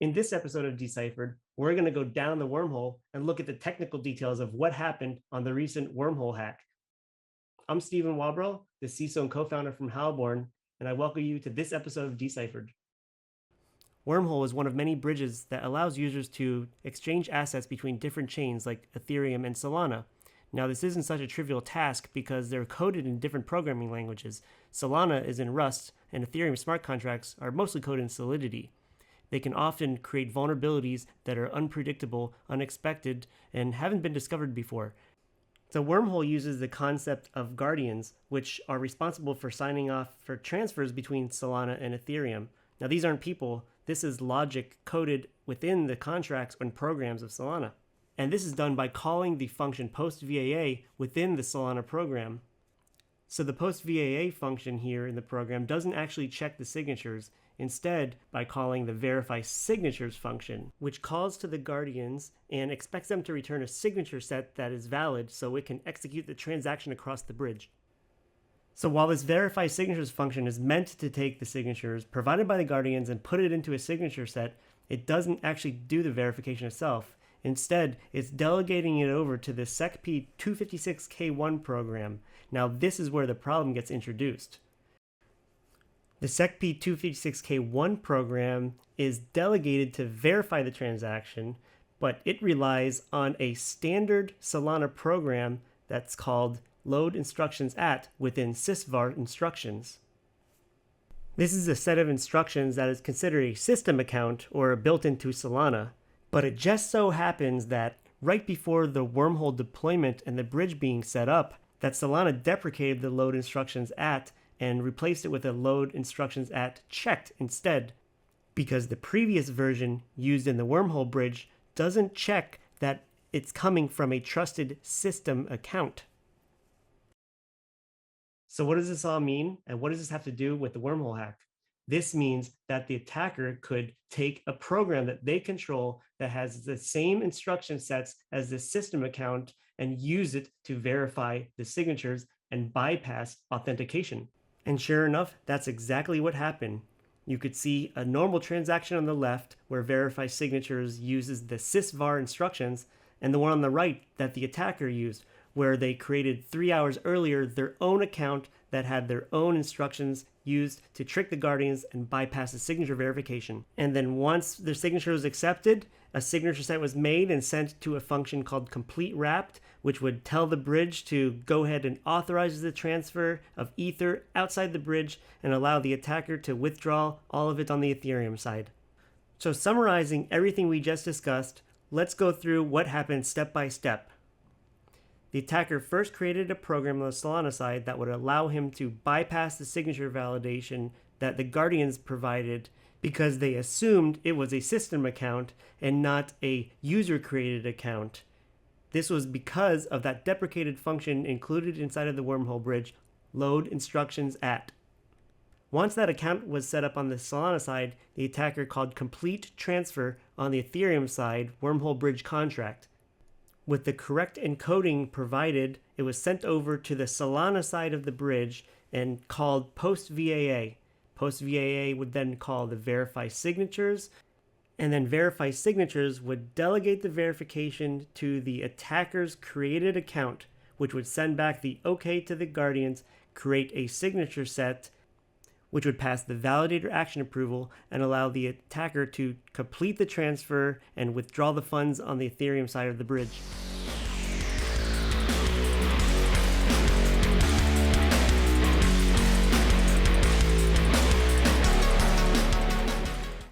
In this episode of Decyphered, we're going to go down the wormhole and look at the technical details of what happened on the recent wormhole hack. I'm Steven Walboehl, the CISO and co-founder from Halborn, and I welcome you to this episode of Decyphered. Wormhole is one of many bridges that allows users to exchange assets between different chains like Ethereum and Solana. Now, this isn't such a trivial task because they're coded in different programming languages. Solana is in Rust, and Ethereum smart contracts are mostly coded in Solidity. They can often create vulnerabilities that are unpredictable, unexpected, and haven't been discovered before. So Wormhole uses the concept of guardians, which are responsible for signing off for transfers between Solana and Ethereum. Now, these aren't people. This is logic coded within the contracts and programs of Solana. And this is done by calling the function post-VAA within the Solana program. So the post-VAA function here in the program doesn't actually check the signatures, instead by calling the verify signatures function, which calls to the guardians and expects them to return a signature set that is valid so it can execute the transaction across the bridge. So while this verify signatures function is meant to take the signatures provided by the guardians and put it into a signature set, it doesn't actually do the verification itself. Instead, it's delegating it over to the SecP 256K1 program. Now, this is where the problem gets introduced. The SecP 256K1 program is delegated to verify the transaction, but it relies on a standard Solana program that's called load instructions at within sysvar instructions. This is a set of instructions that is considered a system account or built into Solana. But it just so happens that right before the wormhole deployment and the bridge being set up, that Solana deprecated the load instructions at and replaced it with a load instructions at checked instead, because the previous version used in the wormhole bridge doesn't check that it's coming from a trusted system account. So what does this all mean, and what does this have to do with the wormhole hack? This means that the attacker could take a program that they control that has the same instruction sets as the system account and use it to verify the signatures and bypass authentication. And sure enough, that's exactly what happened. You could see a normal transaction on the left where verify signatures uses the sysvar instructions, and the one on the right that the attacker used, where they created 3 hours earlier their own account that had their own instructions used to trick the guardians and bypass the signature verification. And then once their signature was accepted, a signature set was made and sent to a function called complete wrapped, which would tell the bridge to go ahead and authorize the transfer of Ether outside the bridge and allow the attacker to withdraw all of it on the Ethereum side. So summarizing everything we just discussed, let's go through what happened step by step. The attacker first created a program on the Solana side that would allow him to bypass the signature validation that the guardians provided because they assumed it was a system account and not a user-created account. This was because of that deprecated function included inside of the wormhole bridge, load instructions at. Once that account was set up on the Solana side, the attacker called complete transfer on the Ethereum side wormhole bridge contract. With the correct encoding provided, it was sent over to the Solana side of the bridge and called post-VAA. Post-VAA would then call the verify signatures, and then verify signatures would delegate the verification to the attacker's created account, which would send back the OK to the guardians, create a signature set, which would pass the validator action approval and allow the attacker to complete the transfer and withdraw the funds on the Ethereum side of the bridge.